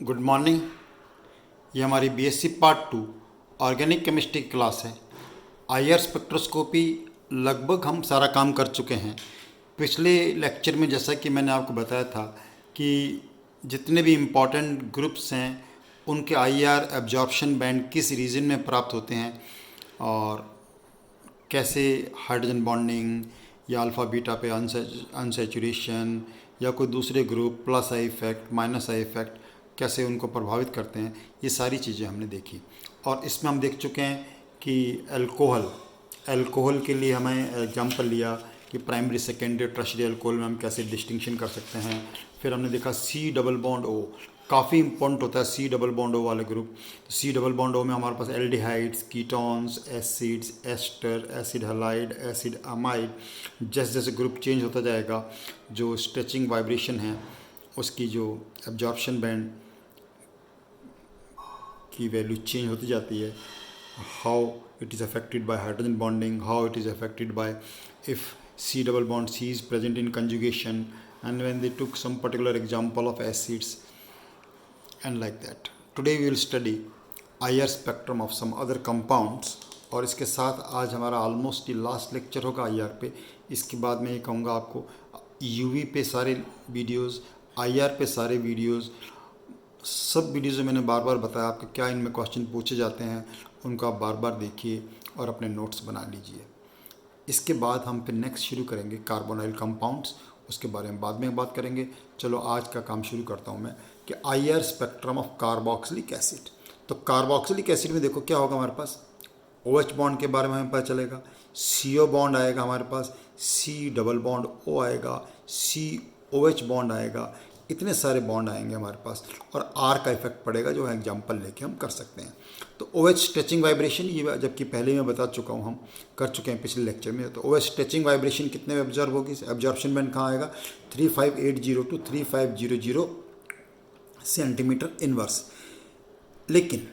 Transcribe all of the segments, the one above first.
Good morning. ये हमारी BSc part 2 organic chemistry की क्लास है। आईआर स्पेक्ट्रोस्कोपी लगभग हम सारा काम कर चुके हैं। पिछले लेक्चर में जैसा कि मैंने आपको बताया था कि जितने भी इम्पॉर्टेंट ग्रुप्स हैं उनके आईआर एब्जॉर्प्शन बैंड किस रीजन में प्राप्त होते हैं और कैसे हाइड्रोजन बॉन्डिंग या अल्फ़ा बीटा पे अनसैचुरेशन या कोई दूसरे group plus I effect minus I effect कैसे उनको प्रभावित करते हैं, ये सारी चीज़ें हमने देखी। और इसमें हम देख चुके हैं कि अल्कोहल के लिए हमें एग्जांपल लिया कि प्राइमरी सेकेंडरी टर्शियरी अल्कोहल में हम कैसे डिस्टिंक्शन कर सकते हैं। फिर हमने देखा सी डबल बॉन्ड ओ काफ़ी इंपॉर्टेंट होता है, सी डबल बॉन्ड ओ वाले ग्रुप। तो सी डबल बॉन्ड ओ में हमारे पास aldehydes, ketones, acids, ester, acid halide, acid amide, जैसे जैसे ग्रुप चेंज होता जाएगा जो स्ट्रेचिंग वाइब्रेशन है उसकी जो एब्जॉर्प्शन बैंड की वैल्यू चेंज होती जाती है। How it is affected by hydrogen bonding, how it is affected by if C double bond C is present in conjugation, and when they took some particular example of acids and like that. Today we will study IR spectrum of some other compounds। और इसके साथ आज हमारा almost last lecture होगा IR पे। इसके बाद मैं ये कहूँगा आपको UV पे सारे वीडियोस, IR पे सारे वीडियोस, सब वीडियोज़ में मैंने बार बार बताया आपको क्या इनमें क्वेश्चन पूछे जाते हैं, उनको आप बार बार देखिए और अपने नोट्स बना लीजिए। इसके बाद हम फिर नेक्स्ट शुरू करेंगे कार्बोनाइल कंपाउंड्स, उसके बारे में बाद में बात करेंगे। चलो आज का काम शुरू करता हूँ मैं कि IR spectrum of carboxylic acid. तो कार्बोक्सिलिक एसिड में देखो क्या होगा हमारे पास, OH बॉन्ड के बारे में हमें पता चलेगा, CO बॉन्ड आएगा हमारे पास, C डबल बॉन्ड O आएगा, COH बॉन्ड आएगा, इतने सारे बॉन्ड आएंगे हमारे पास और R का इफेक्ट पड़ेगा जो एग्जांपल लेके हम कर सकते हैं। तो OH स्ट्रेचिंग वाइब्रेशन, ये जबकि पहले मैं बता चुका हूँ, हम कर चुके हैं पिछले लेक्चर में। तो OH स्ट्रेचिंग वाइब्रेशन कितने में ऑब्जर्व होगी, एब्जॉर्प्शन बैंड कहाँ आएगा 3580 टू 3500 सेंटीमीटर इनवर्स। लेकिन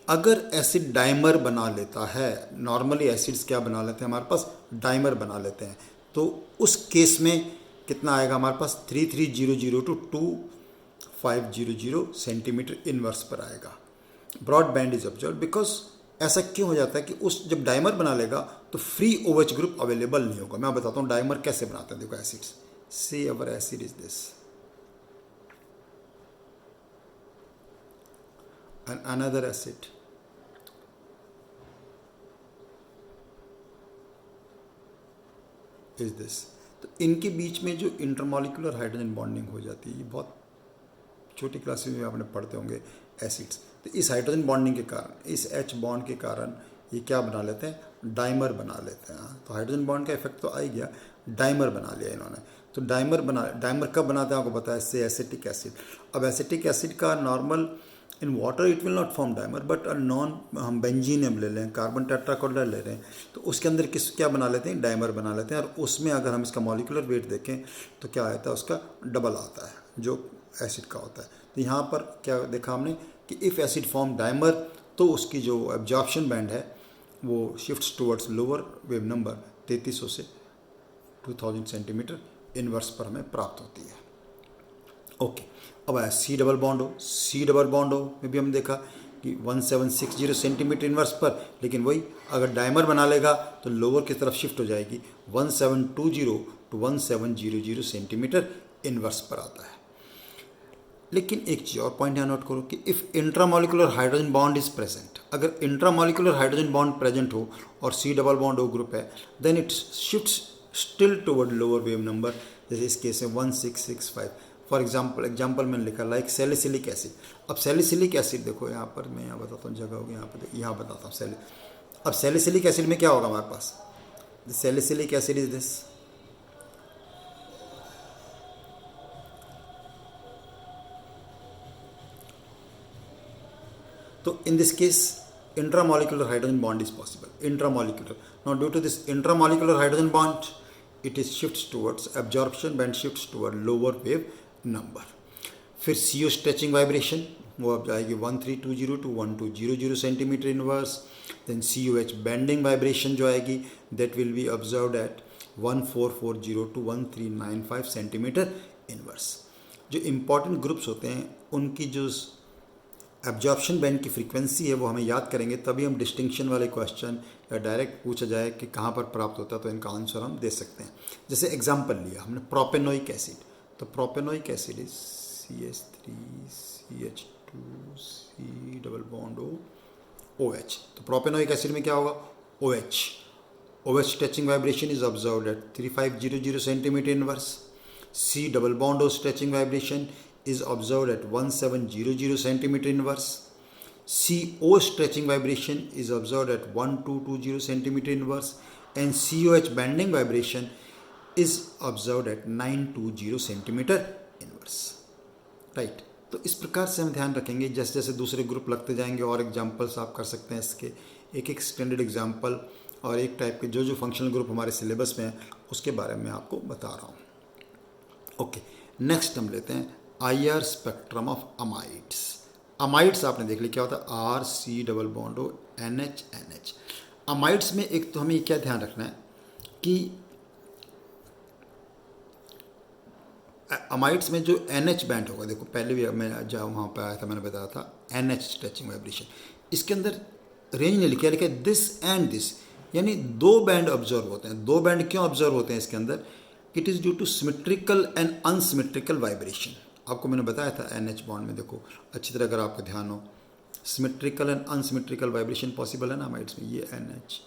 अगर एसिड डाइमर बना लेता है, नॉर्मली एसिड्स क्या बना लेते हैं हमारे पास, डाइमर बना लेते हैं, तो उस केस में कितना आएगा हमारे पास 3300 टू 2500 सेंटीमीटर इनवर्स पर आएगा। Broad band is observe because ऐसा क्यों हो जाता है कि उस जब डाइमर बना लेगा तो फ्री OH ग्रुप अवेलेबल नहीं होगा। मैं बताता हूँ डाइमर कैसे बनाते हैं। देखो acids, see our acid is this and another acid, is this. तो इनके बीच में जो इंटरमॉलिक्यूलर हाइड्रोजन बॉन्डिंग हो जाती है, ये बहुत छोटी क्लासेस में आपने पढ़ते होंगे एसिड्स। तो इस हाइड्रोजन बॉन्डिंग के कारण, इस H बॉन्ड के कारण ये क्या बना लेते हैं, डाइमर बना लेते हैं। तो हाइड्रोजन बॉन्ड का इफेक्ट तो आ ही गया, डाइमर बना लिया इन्होंने। तो डाइमर कब बनाते हैं आपको पता है, इससे एसिटिक एसिड। अब एसिटिक एसिड का normal in water it will not form dimer, but non हम बेंजीन हम ले लें, कार्बन टेट्राक्लोराइड ले रहे हैं, तो उसके अंदर क्या बना लेते हैं, डाइमर बना लेते हैं। और उसमें अगर हम इसका मॉलिक्यूलर वेट देखें तो क्या आता है, उसका डबल आता है जो एसिड का होता है। तो यहाँ पर क्या देखा हमने कि इफ़ एसिड फॉर्म डाइमर तो उसकी जो एब्जॉर्प्शन बैंड है वो shifts towards lower wave number 3300 से 2000 सेंटीमीटर इनवर्स पर हमें प्राप्त होती है। ओके, अब आया C डबल बॉन्ड हो। C डबल बॉन्ड हो में भी हम देखा कि 1760 सेंटीमीटर इनवर्स पर, लेकिन वही अगर डाइमर बना लेगा तो लोअर की तरफ शिफ्ट हो जाएगी, 1720 टू 1700 सेंटीमीटर इनवर्स पर आता है। लेकिन एक चीज़ और पॉइंट यहाँ नोट करो कि if intramolecular hydrogen bond is present, अगर इंट्रामोलिकुलर हाइड्रोजन बॉन्ड प्रेजेंट हो और C double bond O group है, then it shifts still toward lower wave number. जैसे इस केस में 1665 फॉर एग्जाम्पल मैंने लिखा लाइक सैलिसिलिक एसिड। अब सैलिसिलिक एसिड देखो यहाँ पर, मैं यहाँ बताता हूँ जगह होगी यहाँ पर, यहाँ बताता हूँ अब सैलिसिलिक एसिड में क्या होगा हमारे पास, salicylic acid is this. So in this case, intramolecular hydrogen bond is possible. Intramolecular. Now due to this intramolecular hydrogen bond, it is shifts towards absorption band shifts toward lower wave number. फिर CO stretching vibration वो अब जाएगी 1320 to 1200 centimetre inverse. Then COH bending vibration जो आएगी that will be observed at 1440 to 1395 centimetre inverse. जो important groups होते हैं उनकी जो एब्जॉर्प्शन बैंड की फ्रीक्वेंसी है वो हमें याद करेंगे, तभी हम डिस्टिंक्शन वाले क्वेश्चन या डायरेक्ट पूछा जाए कि कहाँ पर प्राप्त होता है तो इनका आंसर हम दे सकते हैं। जैसे एग्जांपल लिया हमने प्रोपेनोइक एसिड, तो propanoic acid is CH3CH2C double bond OH। तो प्रोपेनोइक एसिड में क्या होगा, OH stretching vibration is observed at 3500 centimeter inverse. C double bond O stretching vibration is observed at 1700 centimeter inverse. CO stretching vibration is observed at 1220 centimeter inverse, and COH bending vibration is observed at 920 centimeter inverse. Right, तो इस प्रकार से हम ध्यान रखेंगे। जैसे जैसे दूसरे ग्रुप लगते जाएंगे और एग्जाम्पल्स आप कर सकते हैं इसके, एक एक स्टैंडर्ड एग्जाम्पल और एक टाइप के जो जो फंक्शनल ग्रुप हमारे सिलेबस में है उसके बारे में आपको बता रहा हूँ। ओके, नेक्स्ट हम लेते हैं IR spectrum of amides. Amides आपने देख लिया क्या होता है, RC double bond O NH। Amides में एक तो हमें क्या ध्यान रखना है कि अमाइड्स में जो NH बैंड होगा, देखो पहले भी मैं जब वहाँ पर आया था मैंने बताया था NH स्ट्रेचिंग वाइब्रेशन, इसके अंदर रेंज ने लिखा है दिस एंड दिस, यानी दो बैंड ऑब्जर्व होते हैं। दो बैंड क्यों ऑब्जर्व होते हैं इसके अंदर, it is due to symmetrical and unsymmetrical vibration. आपको मैंने बताया था NH बॉन्ड में देखो अच्छी तरह अगर आपको ध्यान हो, symmetrical and unsymmetrical vibration possible है ना अमाइड्स में। ये NH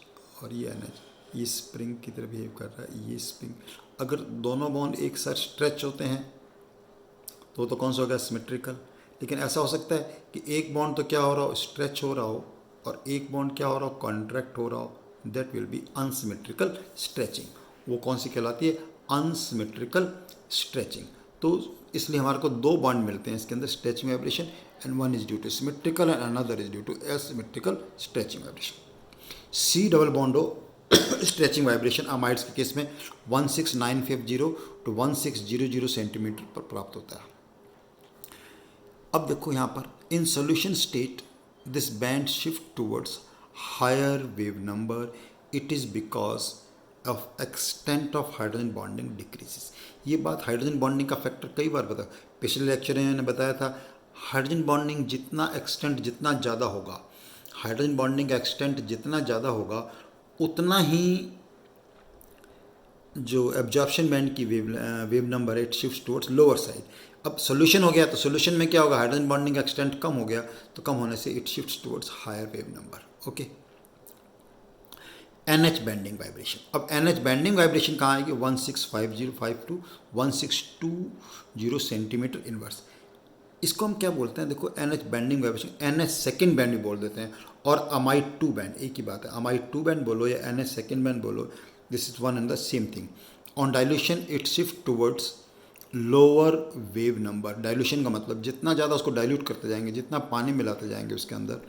और ये NH, ये स्प्रिंग की तरह बिहेव कर रहा है, ये स्प्रिंग। अगर दोनों बॉन्ड एक साथ स्ट्रेच होते हैं तो कौन सा हो गया, सिमेट्रिकल। लेकिन ऐसा हो सकता है कि एक बॉन्ड तो क्या हो रहा हो, स्ट्रेच हो रहा हो, और एक बॉन्ड क्या हो रहा हो, कॉन्ट्रैक्ट हो रहा हो, that will be unsymmetrical stretching. वो कौन सी कहलाती है, अनसिमेट्रिकल स्ट्रेचिंग। तो इसलिए हमारे को दो बॉन्ड मिलते हैं इसके अंदर stretching vibration, and one is due to symmetrical and another is due to asymmetrical stretching vibration. C double bond O stretching vibration amides के केस में 16950 to 1600 सेंटीमीटर पर प्राप्त होता है। अब देखो यहाँ पर in solution state this band shift towards higher wave number, it is because of extent of hydrogen bonding decreases. ये बात हाइड्रोजन बॉन्डिंग का फैक्टर कई बार बताया, पिछले लेक्चर में मैंने बताया था हाइड्रोजन बॉन्डिंग जितना एक्सटेंट जितना ज़्यादा होगा, हाइड्रोजन बॉन्डिंग का एक्सटेंट जितना ज़्यादा होगा उतना ही जो एब्जॉर्प्शन बैंड की wave number it shift towards lower side. अब सोल्यूशन हो गया तो सोल्यूशन में क्या होगा, हाइड्रोजन बॉन्डिंग का एक्सटेंट कम हो गया, तो कम होने से it shifts towards higher wave number. Okay, NH bending vibration. अब NH बैंडिंग वाइब्रेशन कहाँ आएगी, 1650 to 1620 सेंटीमीटर इनवर्स। इसको हम क्या बोलते हैं, देखो NH bending vibration, NH second band भी बोल देते हैं, और अमाइड टू बैंड एक ही बात है। अमाइड टू बैंड बोलो या NH सेकेंड बैंड बोलो, this is one and the same thing. On dilution it shift towards lower wave number. Dilution का मतलब जितना ज़्यादा उसको डाइल्यूट करते जाएंगे, जितना पानी मिलाते जाएंगे उसके अंदर,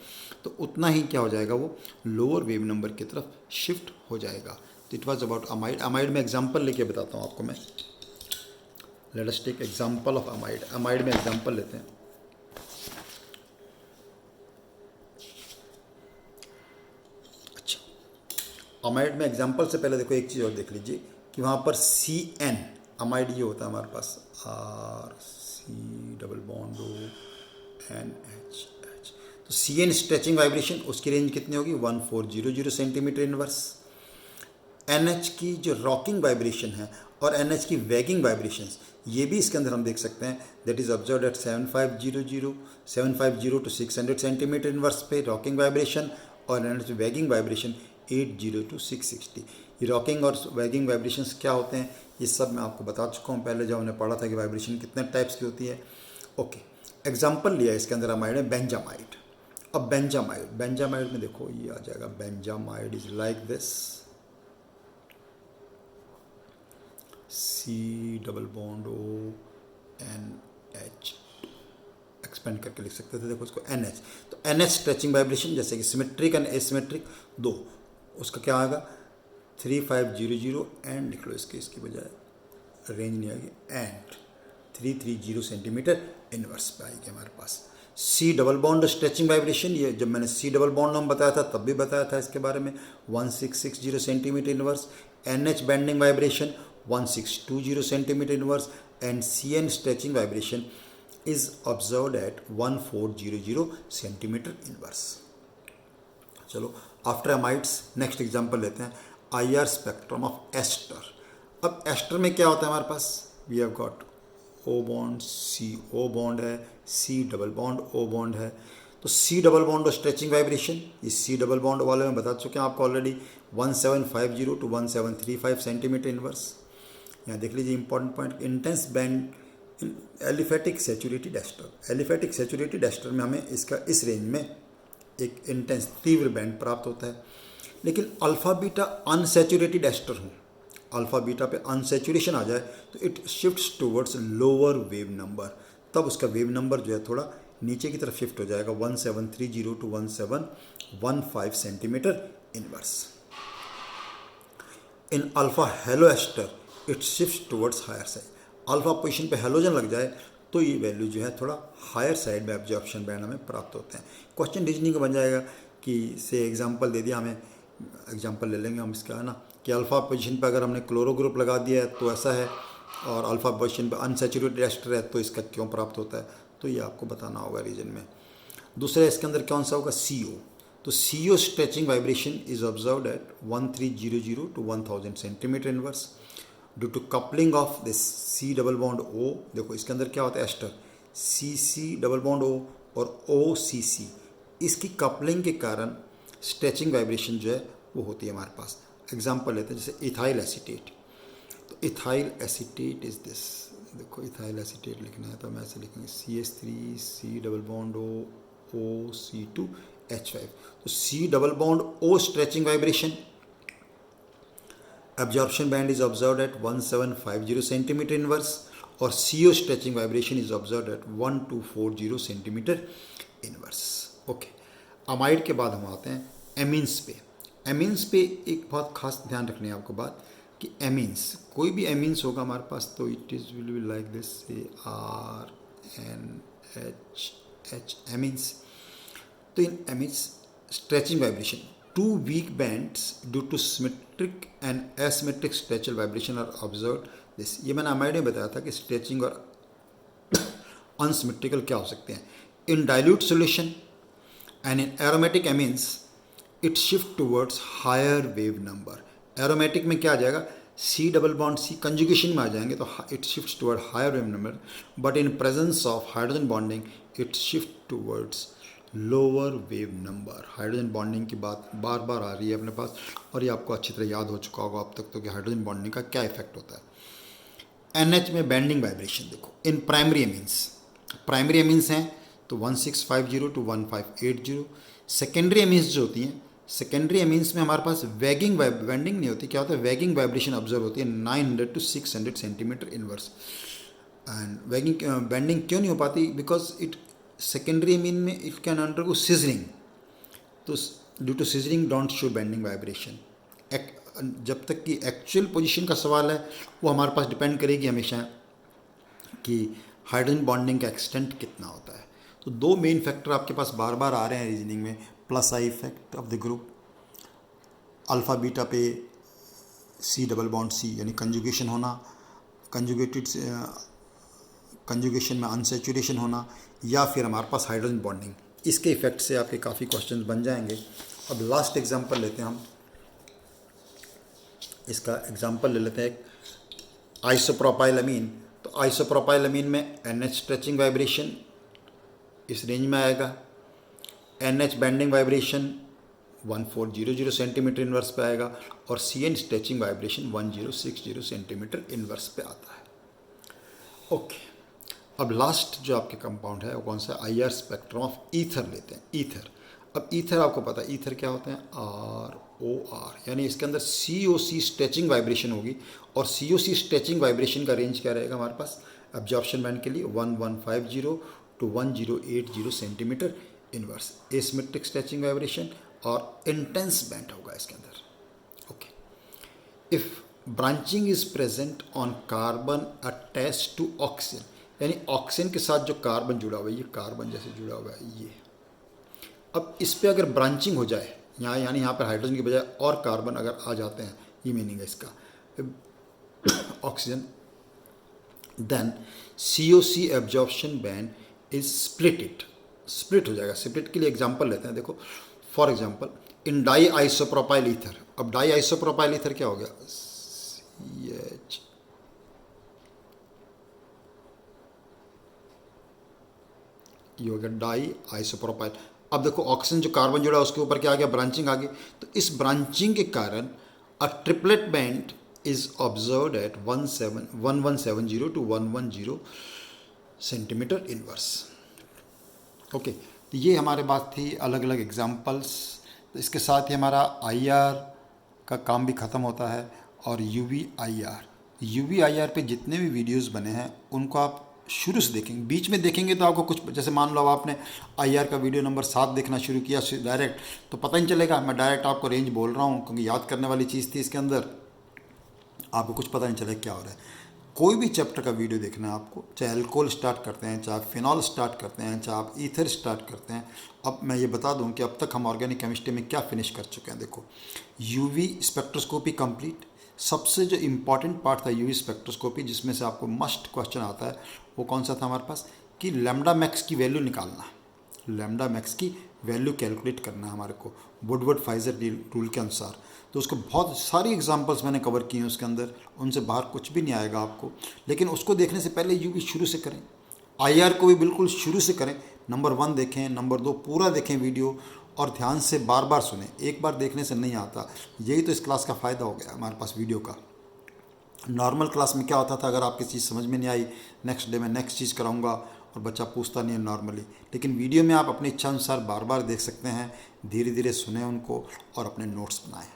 तो उतना ही क्या हो जाएगा, वो लोअर वेव नंबर की तरफ शिफ्ट हो जाएगा। तो it was about amide. Amide में एग्जाम्पल लेके बताता हूँ आपको मैं। Let us take example of amide. Amide में एग्जाम्पल लेते हैं। अच्छा, अमाइड में एग्जाम्पल से पहले देखो एक चीज़ और देख लीजिए कि वहाँ पर CN अमाइड ये होता है हमारे पास, RC double bond O NH। तो CN स्ट्रेचिंग वाइब्रेशन उसकी रेंज कितनी होगी, 1400 सेंटीमीटर इनवर्स। NH की जो रॉकिंग वाइब्रेशन है और NH की वैगिंग वाइब्रेशंस, ये भी इसके अंदर हम देख सकते हैं, that is observed eight 750 to 600 centimetre inverse पे रॉकिंग वाइब्रेशन, और NH वैगिंग वाइब्रेशन 80 to 660। ये रॉकिंग और वैगिंग वाइब्रेशंस क्या होते हैं, ये सब मैं आपको बता चुका हूँ पहले जब हमने पढ़ा था कि वाइब्रेशन कितने टाइप्स की होती है। ओके, एग्जाम्पल लिया इसके अंदर अमाइड है बेंजामाइड। अब बेंजामाइड में देखो ये आ जाएगा, benzamide is like this, C double bond O NH, expand करके लिख सकते थे, देखो इसको NH। तो NH स्ट्रेचिंग वाइब्रेशन जैसे कि सिमेट्रिक एंड एसिमेट्रिक दो, उसका क्या आएगा 3500 एंड लिख लो इसकी बजाय रेंज नहीं आएगी, एंड 330 सेंटीमीटर इनवर्स पे आएगी हमारे पास। C double bond stretching vibration, ये जब मैंने C डबल बॉन्ड नाम बताया था तब भी बताया था इसके बारे में, 1660 centimetre inverse. NH bending vibration 1620 centimetre inverse, and CN stretching vibration is observed at 1400 centimetre inverse. चलो आफ्टर एमाइड्स नेक्स्ट एग्जांपल लेते हैं, IR स्पेक्ट्रम ऑफ एस्टर। अब एस्टर में क्या होता है हमारे पास, we have got O bond, CO bond है, C double bond O bond है। तो C डबल बॉन्ड और स्ट्रेचिंग वाइब्रेशन, इस C डबल बॉन्ड वाले में बता चुके हैं आपको ऑलरेडी, 1750 to 1735 सेंटीमीटर इनवर्स। यहाँ देख लीजिए important point, intense band aliphatic saturated ester. Aliphatic saturated ester में हमें इसका इस रेंज में एक इंटेंस तीव्र बैंड प्राप्त होता है। लेकिन अल्फ़ा बीटा अनसैचुरेटेड एस्टर हूँ, अल्फ़ा बीटा पे अनसैचुरेशन आ जाए तो it shifts towards lower wave number, तब उसका वेव नंबर जो है थोड़ा नीचे की तरफ शिफ्ट हो जाएगा, 1730 to 1715 centimetre inverse. In alpha halo ester it shift towards higher side. Alpha position पे हेलोजन लग जाए तो ये वैल्यू जो है थोड़ा हायर साइड में एब्जॉर्प्शन बैंड हमें प्राप्त होते हैं। क्वेश्चन रीजनिंग बन जाएगा कि से एग्जांपल दे दिया हमें, एग्जांपल ले लेंगे हम इसका, है ना, कि अल्फ़ा पोजीशन पे अगर हमने क्लोरो ग्रुप लगा दिया है तो ऐसा है, और अल्फ़ा पोजीशन पे अनसैचुरेटेड एस्टर है तो इसका क्यों प्राप्त होता है, तो ये आपको बताना होगा रीजन में। दूसरा इसके अंदर कौन सा होगा, CO। तो CO stretching vibration is observed at 1300 to 1000 centimetre inverse due to coupling of this C double bond O। देखो इसके अंदर क्या होता है, ester CC double bond O और OCC, इसकी कपलिंग के कारण स्ट्रेचिंग वाइब्रेशन जो है वो होती है हमारे पास। एग्जांपल लेते हैं जैसे इथाइल एसीटेट। तो इथाइल एसीटेट इज दिस, देखो इथाइल एसीटेट लिखना है तो हम ऐसे लिखेंगे CH3 C double bond O OC2 H5। तो C double bond O stretching vibration, absorption band is observed eight 1750 centimetre inverse, और CO stretching vibration is observed eight 1240 centimetre inverse. Okay, amide के बाद हम आते हैं एमीन्स पे। Amines पे एक बहुत खास ध्यान रखनी है आपको बात, कि एमीन्स, कोई भी एमीन्स होगा हमारे पास तो it is will be like this, ARNH amines. तो इन amines stretching vibration, two weak bands due to symmetric and asymmetric stretching vibration are observed this. ये मैंने अमाइड में बताया था कि स्ट्रेचिंग और अनसिमेट्रिकल क्या हो सकते हैं। In dilute solution and in aromatic amines it shift towards higher wave number. Aromatic में क्या आ जाएगा, C double bond C conjugation में आ जाएंगे तो it shift toward higher wave number, but in presence of hydrogen bonding it shift towards lower wave number. Hydrogen bonding की बात बार बार आ रही है अपने पास, और ये आपको अच्छी तरह याद हो चुका होगा अब तक तो कि हाइड्रोजन बॉन्डिंग का क्या इफेक्ट होता है। NH में बैंडिंग वाइब्रेशन देखो, in primary amines, primary amines हैं तो 1650 to 1580। सेकेंडरी एमीन्स जो होती हैं, सेकेंडरी एमीन्स में हमारे पास वैगिंग बेंडिंग नहीं होती, क्या होता है, वैगिंग वाइब्रेशन ऑब्जर्व होती है 900 to 600 centimetre inverse. And wagging bending क्यों नहीं हो पाती, बिकॉज इट सेकेंडरी एमीन में इट कैन अंडरगो सिजरिंग, तो due to scissoring don't show bending vibration. जब तक कि एक्चुअल पोजीशन का सवाल है वो हमारे पास डिपेंड करेगी हमेशा कि हाइड्रोजन बॉन्डिंग का एक्सटेंट कितना होता है। तो दो मेन फैक्टर आपके पास बार बार आ रहे हैं रीजनिंग में, plus I effect of the group, alpha beta पे C डबल बॉन्ड C यानी कंजुगेशन होना, कंजुगेशन में अनसैचुरेशन होना, या फिर हमारे पास हाइड्रोजन बॉन्डिंग, इसके इफेक्ट से आपके काफ़ी क्वेश्चंस बन जाएंगे। अब लास्ट एग्जांपल लेते हैं हम, इसका एग्जांपल ले लेते हैं आइसोप्रोपाइल अमीन। तो आइसोप्रोपाइल अमीन में NH स्ट्रेचिंग वाइब्रेशन इस रेंज में आएगा, NH bending vibration 1400 centimetre inverse पे आएगा, और CN stretching vibration 1060 centimetre inverse पे आता है। ओके, अब लास्ट जो आपके कंपाउंड है वो कौन सा, IR स्पेक्ट्रम ऑफ ईथर लेते हैं। ईथर, अब ईथर आपको पता है ईथर क्या होते हैं, ROR, यानी इसके अंदर COC स्ट्रेचिंग वाइब्रेशन होगी, और COC स्ट्रेचिंग वाइब्रेशन का रेंज क्या रहेगा हमारे पास एब्जॉर्प्शन बैंड के लिए 1150 to 1080 centimetre inverse. Asymmetric stretching vibration और इंटेंस बैंड होगा इसके अंदर। Okay, if branching is present on carbon attach to oxygen, यानी ऑक्सीजन के साथ जो कार्बन जुड़ा हुआ है, ये कार्बन जैसे जुड़ा हुआ है ये, अब इस पे अगर ब्रांचिंग हो जाए यहाँ, यानी यहाँ पर हाइड्रोजन की बजाय और कार्बन अगर आ जाते हैं, ये मीनिंग है इसका oxygen, then COC absorption band is split हो जाएगा। स्प्लिट के लिए एग्जांपल लेते हैं, देखो for example in di isopropyl ether. अब डाई आइसोप्रोपाइल ईथर क्या हो गया, CH, ये हो गया डाई आइसोप्रोपाइल। अब देखो ऑक्सीजन जो कार्बन जुड़ा उसके ऊपर क्या आ गया, ब्रांचिंग आ गई। तो इस ब्रांचिंग के कारण a triplet band is observed eight 1170 to 110 centimetre inverse. Okay, तो ये हमारे पास थी अलग अलग एग्जांपल्स। तो इसके साथ ही हमारा IR का काम भी ख़त्म होता है। और UV IR पे जितने भी वीडियोस बने हैं उनको आप शुरू से देखेंगे। बीच में देखेंगे तो आपको कुछ, जैसे मान लो आपने IR का वीडियो नंबर 7 देखना शुरू किया डायरेक्ट, तो पता नहीं चलेगा। मैं डायरेक्ट आपको रेंज बोल रहा हूँ क्योंकि याद करने वाली चीज़ थी इसके अंदर, आपको कुछ पता नहीं चलेगा क्या हो रहा है। कोई भी चैप्टर का वीडियो देखना है आपको, चाहे अल्कोहल स्टार्ट करते हैं, चाहे फिनॉल स्टार्ट करते हैं, चाहे आप ईथर स्टार्ट करते हैं। अब मैं ये बता दूं कि अब तक हम ऑर्गेनिक केमिस्ट्री में क्या फिनिश कर चुके हैं। देखो, UV स्पेक्ट्रोस्कोपी कंप्लीट। सबसे जो इम्पॉर्टेंट पार्ट था UV स्पेक्ट्रोस्कोपी, जिसमें से आपको मस्ट क्वेश्चन आता है, वो कौन सा था हमारे पास, कि लैम्डा मैक्स की वैल्यू निकालना, लैम्डा मैक्स की वैल्यू कैलकुलेट करना है हमारे को वुडवर्ड फाइजर रूल के अनुसार। तो उसको बहुत सारी एग्जांपल्स मैंने कवर किए हैं उसके अंदर, उनसे बाहर कुछ भी नहीं आएगा आपको। लेकिन उसको देखने से पहले UV शुरू से करें, IR को भी बिल्कुल शुरू से करें। नंबर 1 देखें, नंबर 2 पूरा देखें वीडियो, और ध्यान से बार बार सुने। एक बार देखने से नहीं आता। यही तो इस क्लास का फ़ायदा हो गया हमारे पास वीडियो का। नॉर्मल क्लास में क्या होता था, अगर आपकी चीज़ समझ में नहीं आई, नेक्स्ट डे मैं नेक्स्ट चीज़ कराऊंगा और बच्चा पूछता नहीं है नॉर्मली। लेकिन वीडियो में आप अपनी इच्छा अनुसार बार बार देख सकते हैं, धीरे धीरे सुने उनको और अपने नोट्स बनाएं।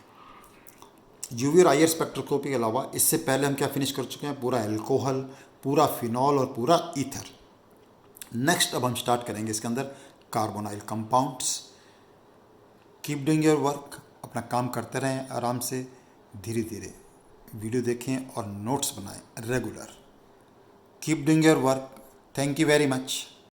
UV और IR स्पेक्ट्रोस्कोपी के अलावा इससे पहले हम क्या फिनिश कर चुके हैं, पूरा एल्कोहल, पूरा फिनॉल और पूरा ईथर। नेक्स्ट अब हम स्टार्ट करेंगे इसके अंदर carbonyl compounds. Keep doing your work, अपना काम करते रहें आराम से, धीरे धीरे वीडियो देखें और नोट्स बनाएं regular. Keep doing your work. Thank you very much.